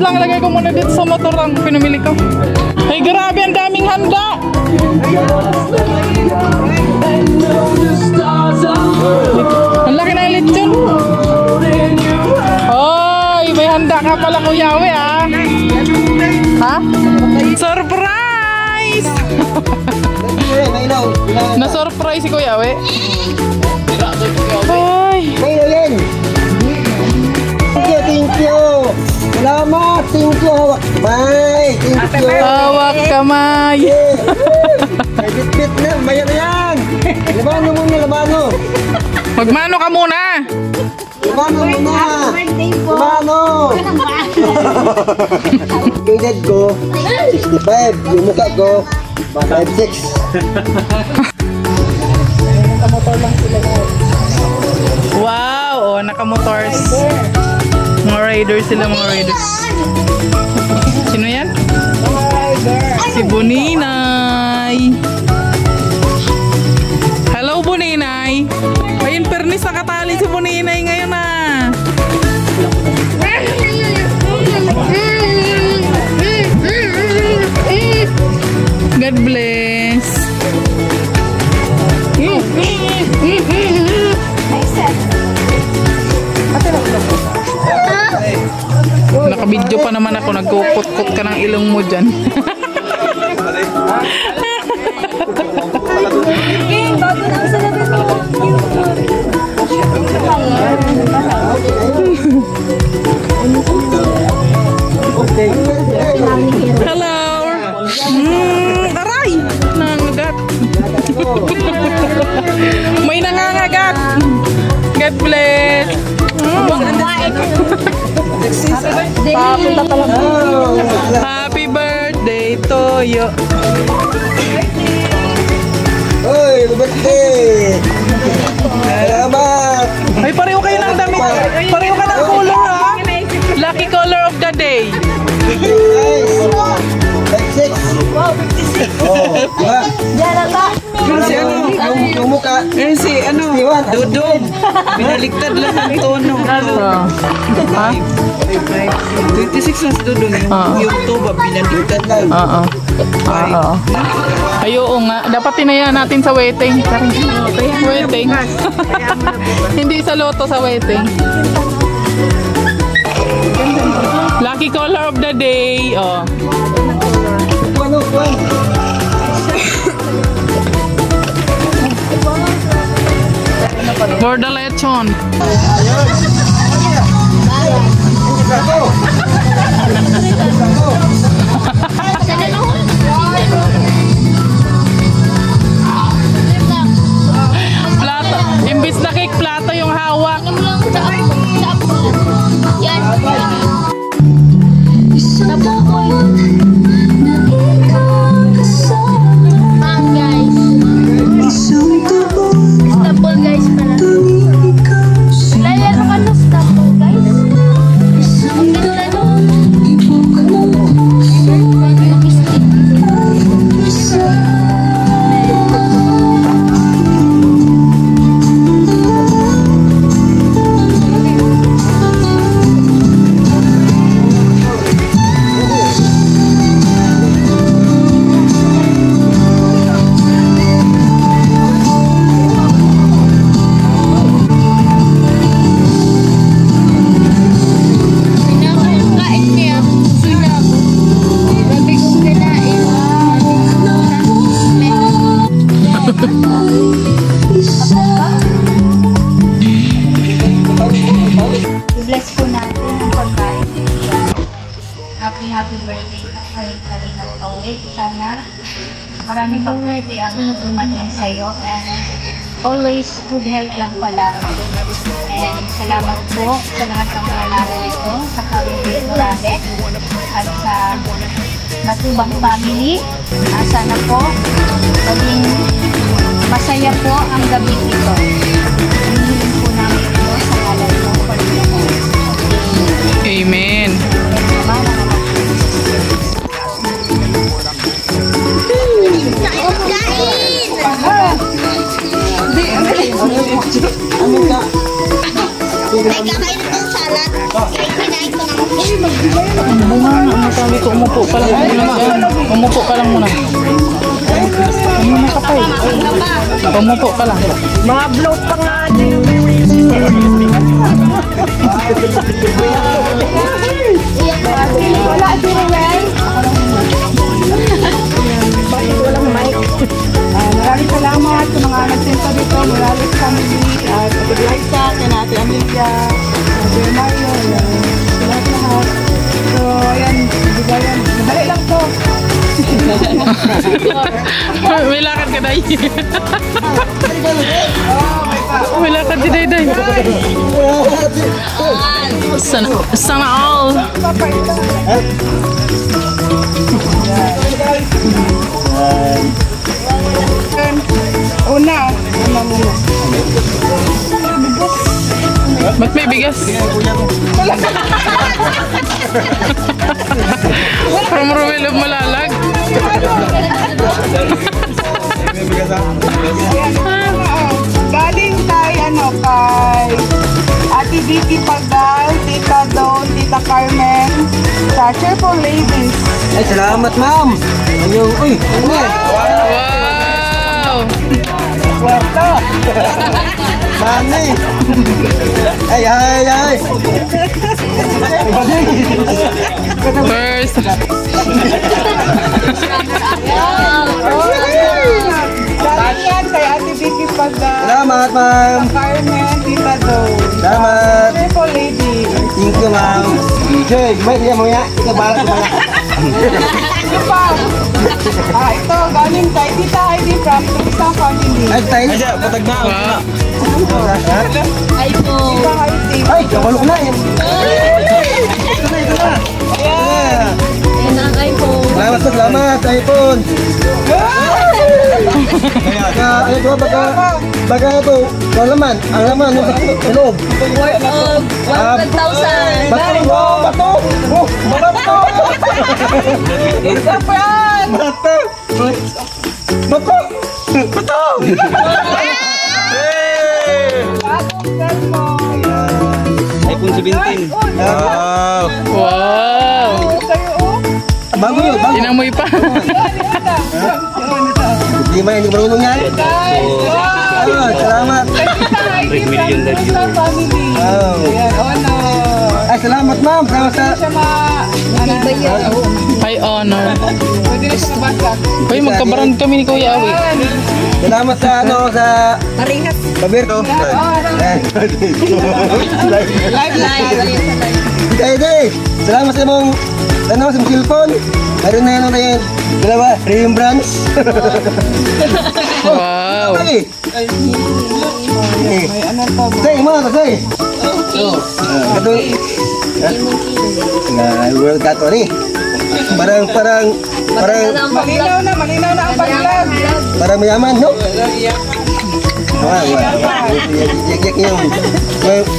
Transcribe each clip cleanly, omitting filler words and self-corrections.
lang, lagay ko muna dito sa motor ang pinamili ko. Ay, grabe, ang daming handa. Ang laki na yung lechon. Oy, may handa ka pala, Kuya We, ah. Ha? Surprise! Na-surprise si Kuya We. Ay. Thank you. Salamat. Thank you. Hawak kamay. Thank you. Hawak kamay. May bit-bit na. Maya na yan. Labano muna, labano. Magmano ka muna. Labano muna. Labano. Yung edad ko, 65. Yung mukha ko, 56. Wow, oh, naka-motors. Mga riders sila, mga riders. Sino yan? Si Buninay. Hello, Buninay. Ayun, pernis nakatali si Buninay ngayon, ah. God bless. Nakabidyo pa naman ako, nagkukot-kot ka ng ilong mo dyan. Hello! Aray! Nangangagat! May nangangagat! God bless! Happy birthday to you. Oy, birthday. Salamat. Ay, pareho kayo ng damit. Pareho ka ng color, ha? Lucky color of the day. Nice. 56. Wow, 56. Oh, diba? Si ano? Yung mukha. Eh, si ano? Dudong. Binaligtad lang ang tono. Ha? 26 na si Dudong. Yung tuba, binaligtad lang. Oo. Oo. Ay, oo nga. Dapat tinayaan natin sa waiting. Waiting. Hindi sa loto, sa waiting. Lucky color of the day. Oh. Ano? For the lechon. Plato. Imbis na cake, plato yung hawak. Yan. I-bless po natin ang pagkain. Happy birthday Kalingat Tawid. Sana marami pang birthday ang dumating sa'yo. And always good health lang pala. And salamat po sa lahat ng manalo ito, sa Kalingat Morales at sa Matubang family. Sana po maging masaya po ang gabi ito. Hinihiling po namin ito sa ngalan ng Panginoon. Amen. May kakain itong salad. Kinain ko na. Sabi ko, umupo ka lang muna. Umupo ka lang muna. Ano na ka pa eh? Umupo ka lang. Mga bloat pa nga din. Wala si Ruel. Bakit walang mic? Maraming salamat sa mga nagsinta dito. Morales family. At Liza, Ate Amelia, Ate Mario, lahat. So, ayan. Bigayan. Madali lang to. May lakad ka, Day. May lakad si Day. Sana all. Una muna. Ba't may bigas? From Ruel of Malalag. Galing kay kay Ate Vicky Pagal, Tita Don, Tita Carmen, sa Cheerful Ladies. Ay, salamat ma'am. Ayun, uy, ano yan? Wow! Kwarto. Mami. Ay. First. Galing yan kay Ate Vicky Pagal, Salamat ma'am. Carmen, Tita Don. Salamat. Cheerful Ladies. Thank you ma'am. Jay, gimay dia mo ya. Ikaw balat mo ya. Ito pa. Ito, galing kay Tita Heidi from Tita Family. Ay, tayo. Wow. Ay po. Tita Heidi. Ay, kabalok na yan. Ito na. Ayan. Yan ang iPhone. Salamat, iPhone. Ano to, baga ito, ang laman, yung sa loob. Worth of 100,000. Bato! Isa pa yan. Bato! iPhone 17. Wow! Wow! Sa'yo, Bago yun, bago. Inamoy pa. Hindi man, hindi marunong yan. Salamat. million na view. Family. Wow. Ayan, honor. Ay, salamat ma'am. Salamat sa... Siya High honor. pwede na siya mabasa. Uy, magkabarang kami ni Kuya Awi. Salamat sa sa... Paringas. Paberto. Day. Salamat sa mong... Ano, sa mong cellphone. Meron na yan tayo. Dalawa, Rembrandts. Wow. Ay. May ano pa ba? Say, mga ka, say. Ito. World Cup ni. Parang Malinaw na ang pag-vlog. parang mayaman, no? Wah. Yak yung.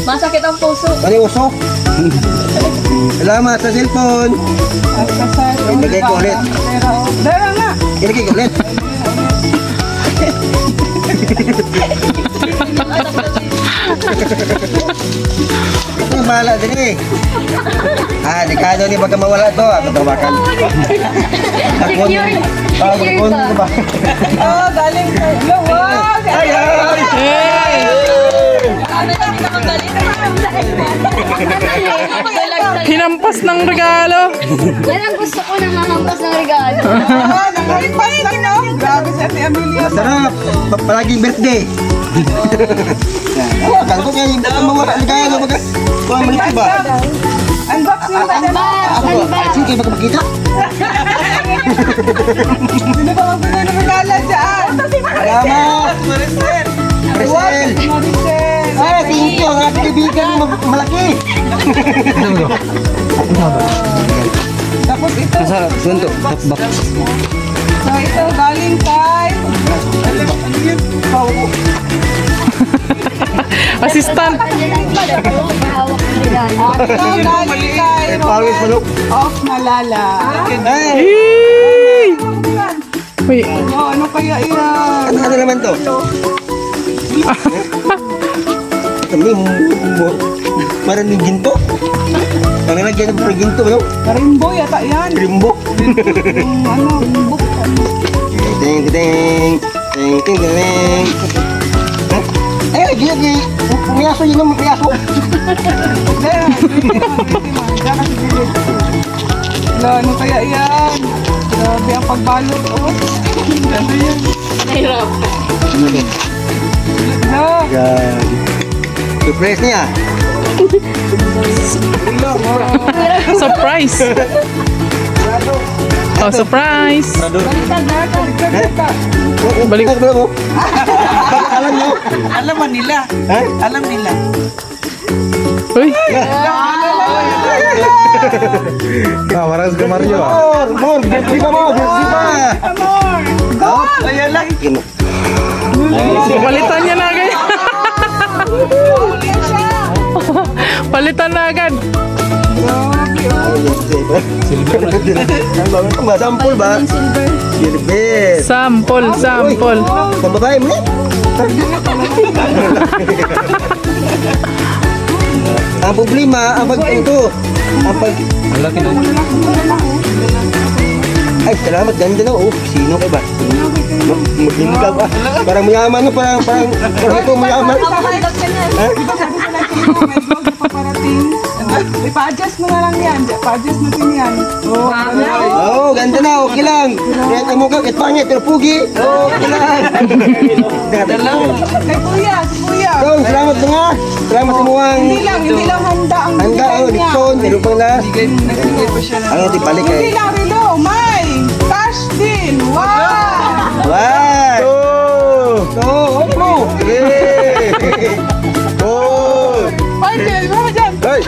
Masakit ang puso. Ano yung usok? Salamat sa cellphone. At kasal. Ilagay ko ulit. Dara nga. Ilagay ko ulit. Ito yung bahala din eh. Dekado ni baka mawala to. Ako tawakan. Secure. Secure ba? Oh, galing kay... Wow! Hey! Hinampas ng regalo. Yan ang gusto ko, nangangampas ng regalo. Nakalipas lang, no? Grabe si Ate Amelia. Sarap. Palaging birthday. Kan ko kayo baka mawala regalo baka. Kuha mo nito ba? Unbox mo ba? Sige kayo baka makita. Sino ba ang pinay na regalo dyan? Salamat. Maricel. Maricel. Ay, thank you. Ang ating kaibigan malaki. Tapos ito. Suntok, top box. So ito galing kay... Assistant. Mahawak ng regalo. Ito galing kay Pawis malok. Of Malala. Ay, Hey! Uy, Oh, ano kaya yan? ano naman to? Kami mo. Parang ginto. Ang bigyan ng preginto, no? Rainbow yata yan. Rimbo. Yung ano, rainbow. Ting, ting, ting, ting, ting. Eh, gini, pumiyaso yun naman, pumiyaso. Ano kaya yan? Grabe ang pagbalot, oh. Ano yan? Hirap. No. Yan. Surprise niya. Surprise! Oh, surprise! Balik ka mo. Alam mo? Alam mo nila. Ha? Alam nila. Uy! Maras ke Mario. Mor, bersi pa mo, bersi pa. Amor. Go! Ayan lang. Palitan niya na agad. Palitan na agad. Silver. Sampul ba? Silver. Sampol, sampol. Pang babae mo eh. Ang problema, ang pag ito, ang pag... Malaki na. Ay, salamat, ganda na. Oh, sino ka ba? Maging ka ba? Parang mayaman, no? Parang ito mayaman. Ha? Ipa-adjust mo na lang yan. Ipa-adjust natin yan. Oo, ganda na, okay lang. Kaya ka mo ka, kahit pangit, pero pugi. Okay lang. Kay Kuya, si Kuya. Dong, salamat mga. Salamat sa muwang. Hindi lang handa ang Handa, binigay oh, niya. Nixon, meron pang na. Nagbigay pa siya ng... Ang ating balik Hindi eh. lang relo, may cash din. Wow! Wow! Oh, ano mo? Oh! Ay, di ba dyan? Hey!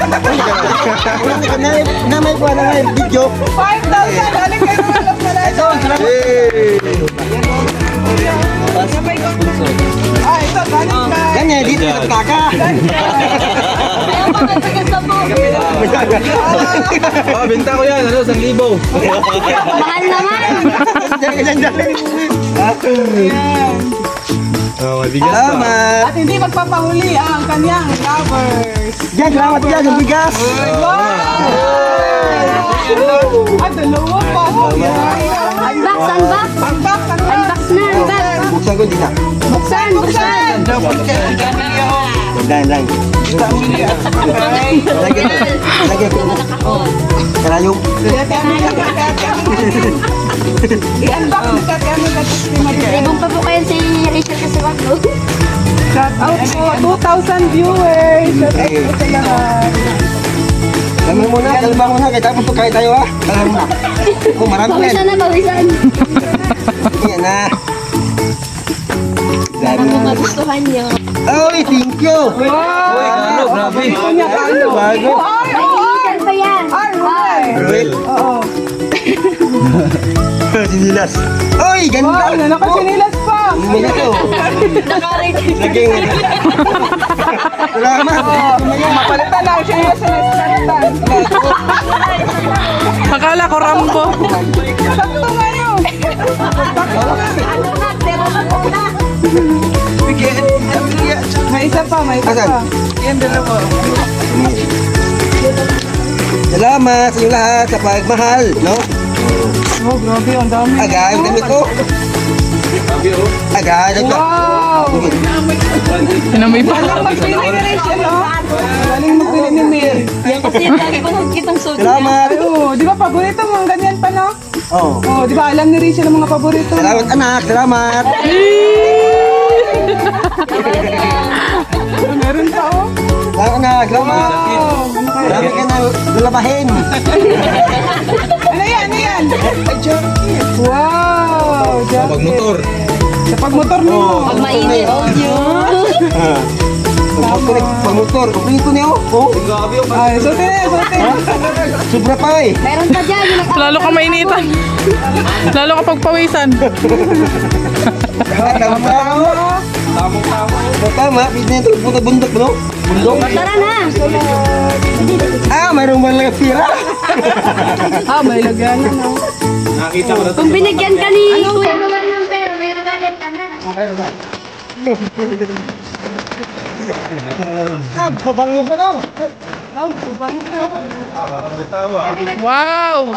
Namay ko na ngayon, video. 5,000. Aling kayo alam na lang. Ito, Hey! ito, galing ka. Ganyan, dito yung kaka. Oh, binta ko yan. Ano, 1,000. Mahal naman. Oh, may bigas pa. Salamat. At hindi magpapahuli ang kanyang lovers. Diyan, salamat dyan, ang bigas. At dalawa pa. Unbox, unbox. Unbox, Unbox na, unbox. Buksan ko, di na. Buksan, buksan. Dahan lang. Lagyan ko. Karayong. I-unbox ni Tatiana Gatis. Ibang pa po kayo si Rachel Casabano. Shout out po, 2,000 viewers. Shout out po sa lahat. Kalma muna, kaya tapos to kahit tayo ha. Kalma muna. Oh, marami yan. Pawisan na, pawisan. Yan na. Baka kung magustuhan nyo. Oy, thank you. Wow! Grabe. Bago. May initial pa yan. Ay! Ruel. Oo. Sinilas. Oy, Wow, ganda. nakasinilas pa. Ano to? Nakaready. Naging. Salamat. Mapalitan lang, sinilas na nagsalatan. Akala ko Rambo. Sakto nga yun. Ano na, pero ano na. May isa pa, may isa Asan? pa. Yan, dalawa. Salamat sa inyo lahat sa pagmahal, no? Oh, grabe, ang dami. Agay, damit ko. Agay, nagka. Wow! Inamoy pa. Galing magpili ni Rachel, oh. Galing magpili ni Mir. Yan kasi yung lagi ko nakikitang suot niya. Salamat. Ay, oh, di ba paborito mo ang ganyan pa, no? Oh. Oh, di ba alam ni Rachel ang mga paborito mo? Salamat anak, salamat. Meron pa, oh. Salamat anak, salamat. Marami ka na lalabahin. Ano yan, ano yan? Wow! Jacket. Pagmotor. Sa pagmotor mo. Pag mainit, audio. Pagmotor, kumpleto niya oh. Ay, suotin na, suotin. Sobra pa eh. Meron pa dyan. yung naka- Lalo ka mainitan. Lalo ka pagpawisan. Tama, pwede na ito punta bundok, no? Bundok? Tara na. Ah, mayroong mga pira. Ah, may lagyan na, no? Kung binigyan ka ni Kuya naman ng pera, meron ulit ka na. Ah, pabango ka na. Wow!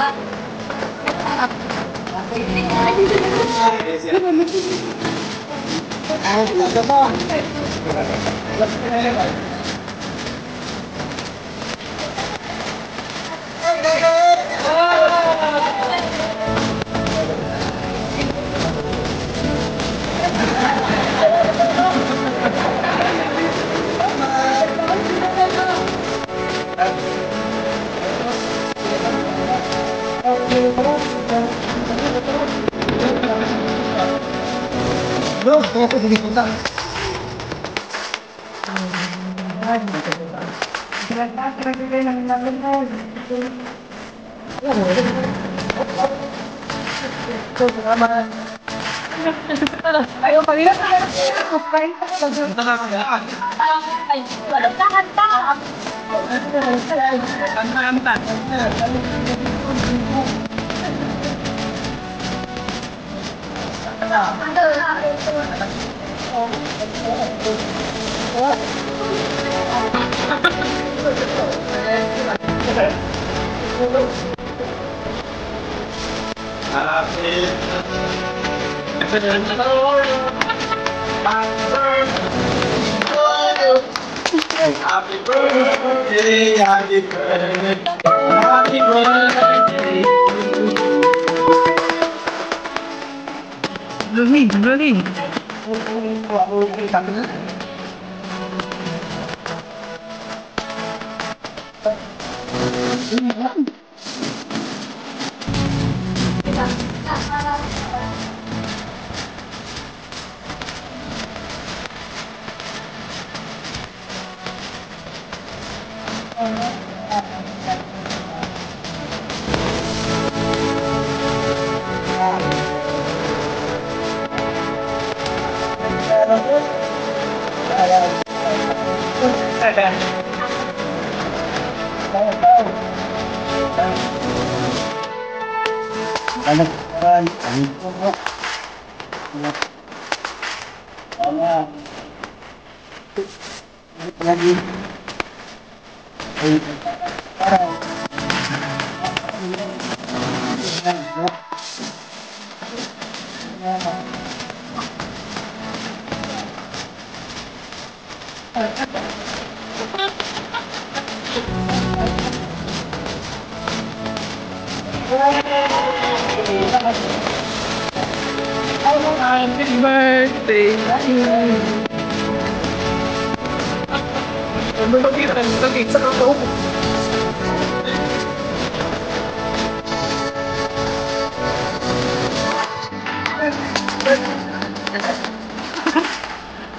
Bro, kaya ko hindi punta. Ayaw pa rin. Happy birthday, happy birthday, happy birthday. Galing. Happy birthday.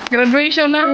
Graduation na.